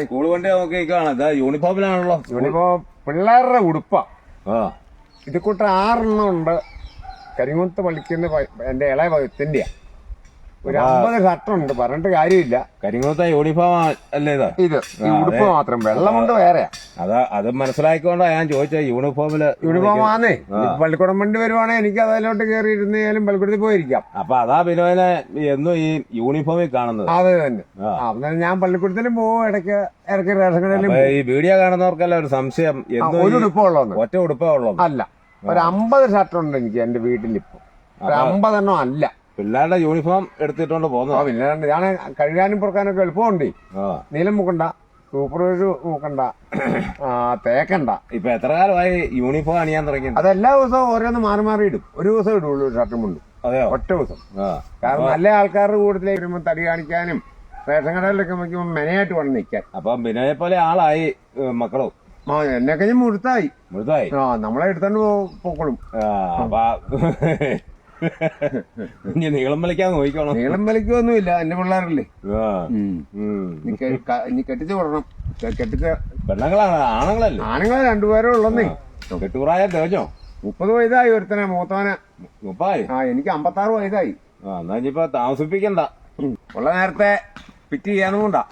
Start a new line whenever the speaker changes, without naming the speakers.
School വണ്ടി നോക്കിക്കാണ് ഇതാ യൂണിഫോമിലാണല്ലോ.
Uniform പിള്ളേരുടെ ഉടുപ്പാ. ഇത് കൂട്ട 6 ഉണ്ട്. കരിങ്കുത്ത് പള്ളിക്കുന്ന എന്റെ ഇളയ ഭഗത്തിന്റെയാ. ഒരു 50 ഷർട്ടുണ്ട്, പറഞ്ഞിട്ട് കാര്യമില്ല.
കരിങ്കുത്ത യൂണിഫോം അല്ലേ
ഇത് ഈ ഉടുപ്പ് മാത്രം, വെള്ളമുണ്ട് വേറെയാ.
അത് മനസ്സിലാക്കിക്കൊണ്ടാ ഞാൻ ചോദിച്ചത്.
യൂണിഫോം ആന്നേ. പള്ളിക്കൂടം വണ്ടി വരുവാണെങ്കിൽ എനിക്ക് അതിലോട്ട് കയറി ഇരുന്നാലും പള്ളിക്കൂടത്തിൽ പോയിരിക്കാം.
അപ്പൊ അതാ ബിനോയിനെ എന്നും ഈ യൂണിഫോമിൽ കാണുന്നത്.
അത് തന്നെ. അന്നേരം ഞാൻ പള്ളിക്കൂടത്തിലും പോകും, ഇടയ്ക്ക് റേഷൻ കടയിലും.
ഈ വീഡിയോ കാണുന്നവർക്കല്ല ഒരു സംശയം,
ഒരു ഉടുപ്പുള്ളൂ,
ഒറ്റ ഉടുപ്പേ ഉള്ളൂ.
അല്ല, ഒരു 50 ഷർട്ടുണ്ട് എനിക്ക് എന്റെ വീട്ടിലിപ്പോ. ഒരു 50 എണ്ണം അല്ല.
പിള്ളേരുടെ യൂണിഫോം എടുത്തിട്ടോണ്ട് പോകുന്നത്.
പിന്നെ ഞാൻ കഴുകാനും പുറക്കാനൊക്കെ എളുപ്പമുണ്ട്. നീലം മുക്കണ്ട, സൂപ്പർവൈസ് മുക്കണ്ട, തേക്കണ്ട.
ഇപ്പൊ എത്ര കാലമായി യൂണിഫോം അണിയാൻ തുടങ്ങി?
അത് എല്ലാ ദിവസവും ഓരോന്ന് മാറി മാറി ഇടും. ഒരു ദിവസം ഇടുള്ളൂ ഷർട്ടും മുണ്ടും.
അതെയോ?
ഒറ്റ ദിവസം. കാരണം നല്ല ആൾക്കാരുടെ കൂട്ടത്തിലേക്ക് വരുമ്പോ തടി കാണിക്കാനും റേഷൻ കടയിലൊക്കെ വയ്ക്കുമ്പോ മെനയായിട്ട് വേണം നിൽക്കാൻ.
അപ്പൊ ബിനോയെ പോലെ ആളായി മക്കളും.
എന്നൊക്കെ ഞാൻ മുഴുത്തായി. നമ്മളെ എടുത്തോണ്ട് പോക്കോളും.
ഇനി നീളം വലിക്കാന്ന് നോക്കിക്കോണം.
നീളം വലിക്കൊന്നുമില്ല, എന്റെ പിള്ളേരല്ലേ. ഇനി കെട്ടിച്ചു വിടണം. കെട്ടിച്ച
പെണ്ണുങ്ങളാണ്, ആണുങ്ങളല്ലേ?
ആണുങ്ങൾ 2 പേരേ ഉള്ളന്നേ.
കെട്ടുപ്രായം തേഞ്ഞോ?
30 വയസ്സായി ഒരുത്തനെ, മൂത്തവനെ.
30?
എനിക്ക് 56 വയസ്സായി.
എന്നാ ഇനിയിപ്പോ താമസിപ്പിക്കണ്ട.
ഉള്ള നേരത്തെ ഫിറ്റ് ചെയ്യാനും കൊണ്ടാ.